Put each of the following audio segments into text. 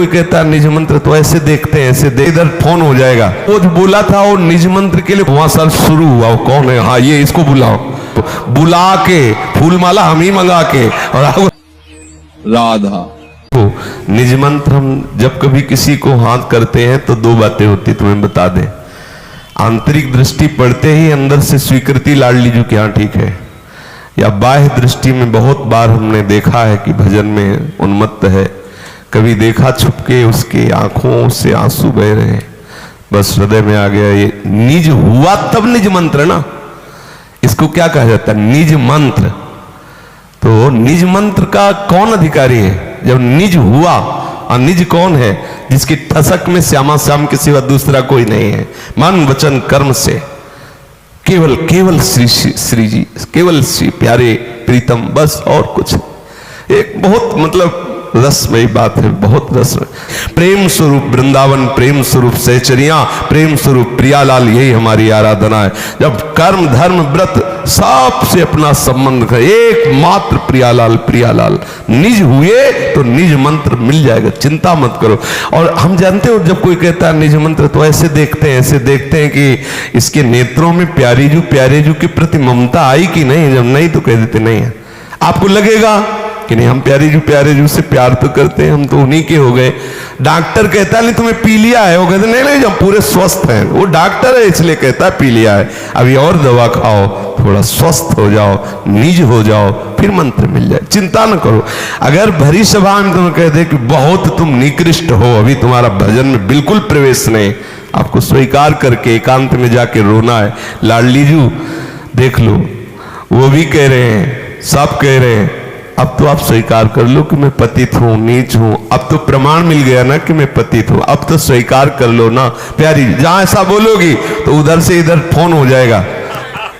कोई कहता है निज मंत्र, तो ऐसे देखते हैं, ऐसे इधर फोन हो जाएगा। वो जो बोला था वो निज मंत्र के लिए वहां सर शुरू हुआ, वो कौन है, हाँ ये इसको बुलाओ, बुला के फूलमाला हम ही मंगा के और राधा तो निज मंत्र। हम जब कभी किसी को हाथ करते हैं तो दो बातें होती, तुम्हें बता दें। आंतरिक दृष्टि पड़ते ही अंदर से स्वीकृति लाड़ लीजिए कि हाँ ठीक है, या बाह्य दृष्टि में बहुत बार हमने देखा है कि भजन में उन्मत्त है, कभी देखा छुपके उसके आंखों से आंसू बह रहे, बस हृदय में आ गया ये निज हुआ तब निज मंत्र ना, इसको क्या कहा जाता है, निज मंत्र। तो निज मंत्र का कौन अधिकारी है? जब निज हुआ, और निज कौन है? जिसकी ठसक में श्यामा श्याम के सिवा दूसरा कोई नहीं है, मन वचन कर्म से केवल केवल श्री जी, केवल श्री प्यारे प्रीतम, बस और कुछ। एक बहुत मतलब रसमयी बात है, बहुत रसमय। प्रेम स्वरूप वृंदावन, प्रेम स्वरूप सहचरिया, प्रेम स्वरूप प्रियालाल, यही हमारी आराधना है। जब कर्म धर्म व्रत सबसे अपना संबंध है, एकमात्र प्रियालाल, प्रियालाल निज हुए तो निज मंत्र मिल जाएगा, चिंता मत करो। और हम जानते हो जब कोई कहता है निज मंत्र, तो ऐसे देखते हैं, ऐसे देखते हैं कि इसके नेत्रों में प्यारे जू के प्रति ममता आई कि नहीं। जब नहीं तो कह देते नहीं है। आपको लगेगा कि नहीं हम प्यारे जू से प्यार तो करते हैं, हम तो उन्हीं के हो गए। डॉक्टर कहता है नहीं तुम्हें पी लिया है, वो कहते नहीं नहीं जब पूरे स्वस्थ हैं, वो डॉक्टर है इसलिए कहता है पी लिया है, अभी और दवा खाओ, थोड़ा स्वस्थ हो जाओ, निज हो जाओ, फिर मंत्र मिल जाए, चिंता न करो। अगर भरी सभा में तुम्हें कह दे कि बहुत तुम निकृष्ट हो, अभी तुम्हारा भजन में बिल्कुल प्रवेश नहीं, आपको स्वीकार करके एकांत में जाके रोना है। लाडलीजू देख लो, वो भी कह रहे हैं, सब कह रहे हैं, अब तो आप स्वीकार कर लो कि मैं पतित हूं, नीच हूं। अब तो प्रमाण मिल गया ना कि मैं पतित हूं, अब तो स्वीकार कर लो ना प्यारी। जहां ऐसा बोलोगी तो उधर से इधर फोन हो जाएगा।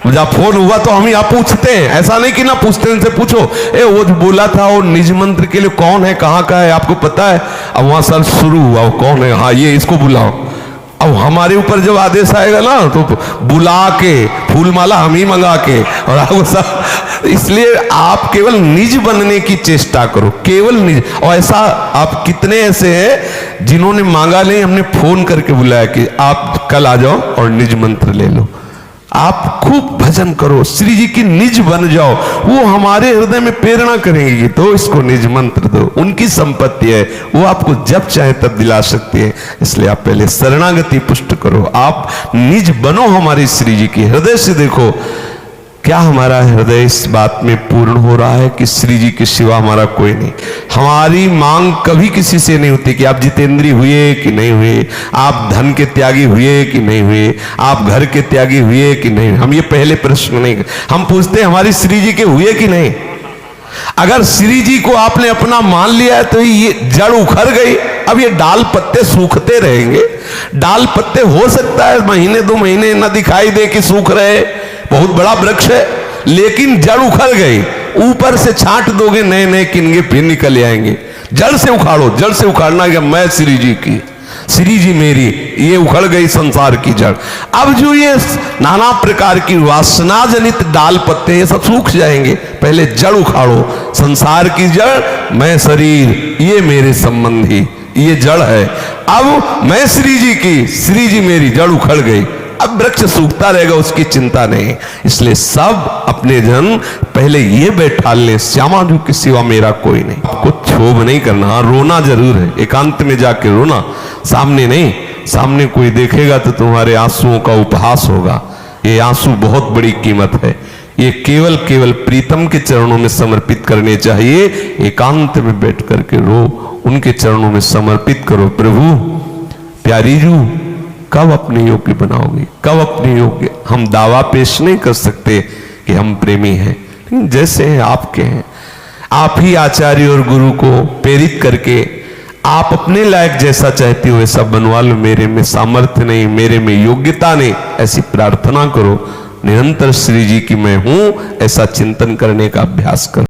जब फोन हुआ तो हम यहाँ पूछते हैं, ऐसा नहीं कि ना पूछते हैं, इनसे पूछो वो जो बोला था वो निज मंत्र के लिए कौन है, कहाँ का है, आपको पता है? अब वहां सर शुरू हुआ, वो कौन है, हाँ ये इसको बुलाओ। अब हमारे ऊपर जब आदेश आएगा ना तो बुला के फूलमाला हम ही मंगा के और आपको सब। इसलिए आप केवल निज बनने की चेष्टा करो, केवल निज। और ऐसा आप कितने ऐसे हैं जिन्होंने मांगा नहीं, हमने फोन करके बुलाया कि आप कल आ जाओ और निज मंत्र ले लो। आप खूब भजन करो, श्री जी की निज बन जाओ, वो हमारे हृदय में प्रेरणा करेंगी। तो इसको निज मंत्र दो, उनकी संपत्ति है, वो आपको जब चाहे तब दिला सकती है। इसलिए आप पहले शरणागति पुष्ट करो, आप निज बनो हमारी श्री जी की। हृदय से देखो क्या हमारा हृदय इस बात में पूर्ण हो रहा है कि श्री जी के सिवा हमारा कोई नहीं। हमारी मांग कभी किसी से नहीं होती कि आप जितेंद्री हुए कि नहीं हुए, आप धन के त्यागी हुए कि नहीं हुए, आप घर के त्यागी हुए कि नहीं। हम ये पहले प्रश्न नहीं, हम पूछते हैं हमारी श्री जी के हुए कि नहीं। अगर श्री जी को आपने अपना मान लिया है तो ये जड़ उखड़ गई, अब ये डाल पत्ते सूखते रहेंगे। डाल पत्ते हो सकता है महीने दो महीने न दिखाई दे कि सूख रहे, बहुत बड़ा वृक्ष है, लेकिन जड़ उखड़ गई। ऊपर से छांट दोगे नए नए किनगे फिर निकल आएंगे। जड़ से उखाड़ो, जड़ से उखाड़ना क्या, मैं श्री जी की, श्री जी मेरी, ये उखड़ गई संसार की जड़। अब जो ये नाना प्रकार की वासना जनित डाल पत्ते ये सब सूख जाएंगे। पहले जड़ उखाड़ो, संसार की जड़ मैं शरीर, ये मेरे संबंधी, ये जड़ है। अब मैं श्री जी की, श्री जी मेरी, जड़ उखड़ गई, अब वृक्ष सूखता रहेगा, उसकी चिंता नहीं। इसलिए सब अपने जन पहले ये बैठा ले, श्यामा जी के सिवा मेरा कोई नहीं। आपको क्षोभ नहीं करना, हाँ रोना जरूर है, एकांत में जाके रोना, सामने नहीं। सामने कोई देखेगा तो तुम्हारे आंसुओं का उपहास होगा। ये आंसू बहुत बड़ी कीमत है, ये केवल केवल प्रीतम के चरणों में समर्पित करने चाहिए। एकांत में बैठ करके रो, उनके चरणों में समर्पित करो। प्रभु प्यारी जू कब अपने योग्य बनाओगे, कब अपने योग्य। हम दावा पेश नहीं कर सकते कि हम प्रेमी हैं, लेकिन जैसे हैं आपके हैं। आप ही आचार्य और गुरु को प्रेरित करके आप अपने लायक जैसा चाहते हो वैसा बनवा लो। मेरे में सामर्थ्य नहीं, मेरे में योग्यता नहीं, ऐसी प्रार्थना करो। निरंतर श्री जी की मैं हूं ऐसा चिंतन करने का अभ्यास करो।